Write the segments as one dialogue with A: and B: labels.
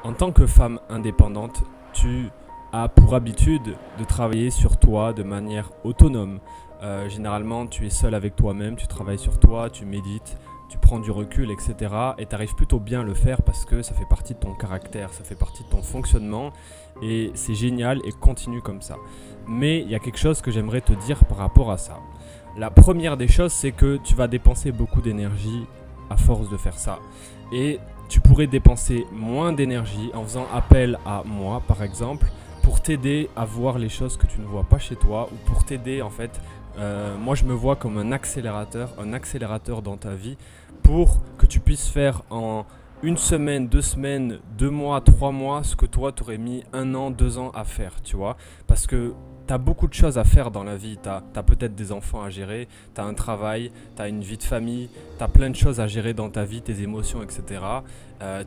A: En tant que femme indépendante, tu as pour habitude de travailler sur toi de manière autonome. Généralement, tu es seule avec toi-même, tu travailles sur toi, tu médites, tu prends du recul, etc. Et tu arrives plutôt bien à le faire parce que ça fait partie de ton caractère, ça fait partie de ton fonctionnement. Et c'est génial et continue comme ça. Mais il y a quelque chose que j'aimerais te dire par rapport à ça. La première des choses, c'est que tu vas dépenser beaucoup d'énergie à force de faire ça. Et tu pourrais dépenser moins d'énergie en faisant appel à moi, par exemple, pour t'aider à voir les choses que tu ne vois pas chez toi ou pour t'aider en fait. Moi, je me vois comme un accélérateur dans ta vie pour que tu puisses faire en une semaine, 2 semaines, 2 mois, 3 mois, ce que toi, tu aurais mis 1 an, 2 ans à faire, tu vois. Parce que tu as beaucoup de choses à faire dans la vie. Tu as peut-être des enfants à gérer, tu as un travail, tu as une vie de famille, tu as plein de choses à gérer dans ta vie, tes émotions, etc.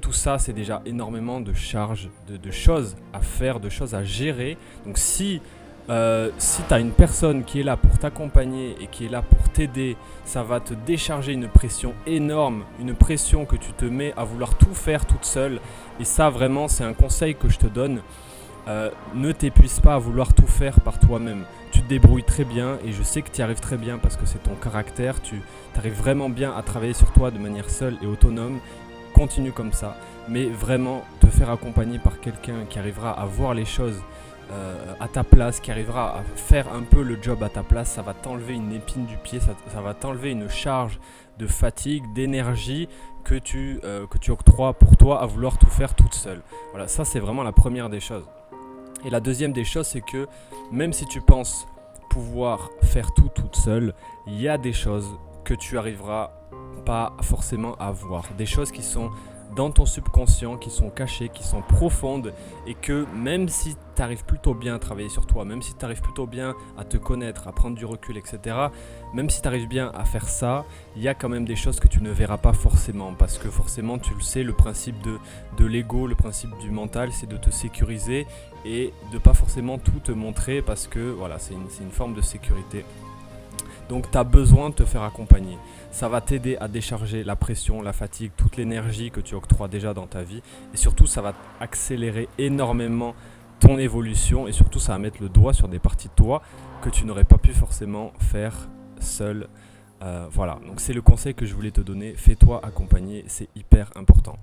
A: Tout ça, c'est déjà énormément de charges, de choses à faire, de choses à gérer. Donc si tu as une personne qui est là pour t'accompagner et qui est là pour t'aider, ça va te décharger une pression énorme, une pression que tu te mets à vouloir tout faire toute seule. Et ça, vraiment, c'est un conseil que je te donne. Ne t'épuise pas à vouloir tout faire par toi-même. Tu te débrouilles très bien et je sais que tu y arrives très bien parce que c'est ton caractère. Tu arrives vraiment bien à travailler sur toi de manière seule et autonome. Continue comme ça. Mais vraiment, te faire accompagner par quelqu'un qui arrivera à voir les choses à ta place, qui arrivera à faire un peu le job à ta place, ça va t'enlever une épine du pied, ça va t'enlever une charge de fatigue, d'énergie que tu octroies pour toi à vouloir tout faire toute seule. Voilà, ça c'est vraiment la première des choses. Et la deuxième des choses, c'est que même si tu penses pouvoir faire tout toute seule, il y a des choses que tu arriveras pas forcément à voir. Des choses qui sont dans ton subconscient, qui sont cachées, qui sont profondes et que même si tu arrives plutôt bien à travailler sur toi, même si tu arrives plutôt bien à te connaître, à prendre du recul, etc., même si tu arrives bien à faire ça, il y a quand même des choses que tu ne verras pas forcément parce que forcément, tu le sais, le principe de l'ego, le principe du mental, c'est de te sécuriser et de pas forcément tout te montrer parce que voilà, c'est une forme de sécurité. Donc tu as besoin de te faire accompagner. Ça va t'aider à décharger la pression, la fatigue, toute l'énergie que tu octroies déjà dans ta vie. Et surtout, ça va accélérer énormément ton évolution. Et surtout, ça va mettre le doigt sur des parties de toi que tu n'aurais pas pu forcément faire seul. Voilà, donc c'est le conseil que je voulais te donner. Fais-toi accompagner, c'est hyper important.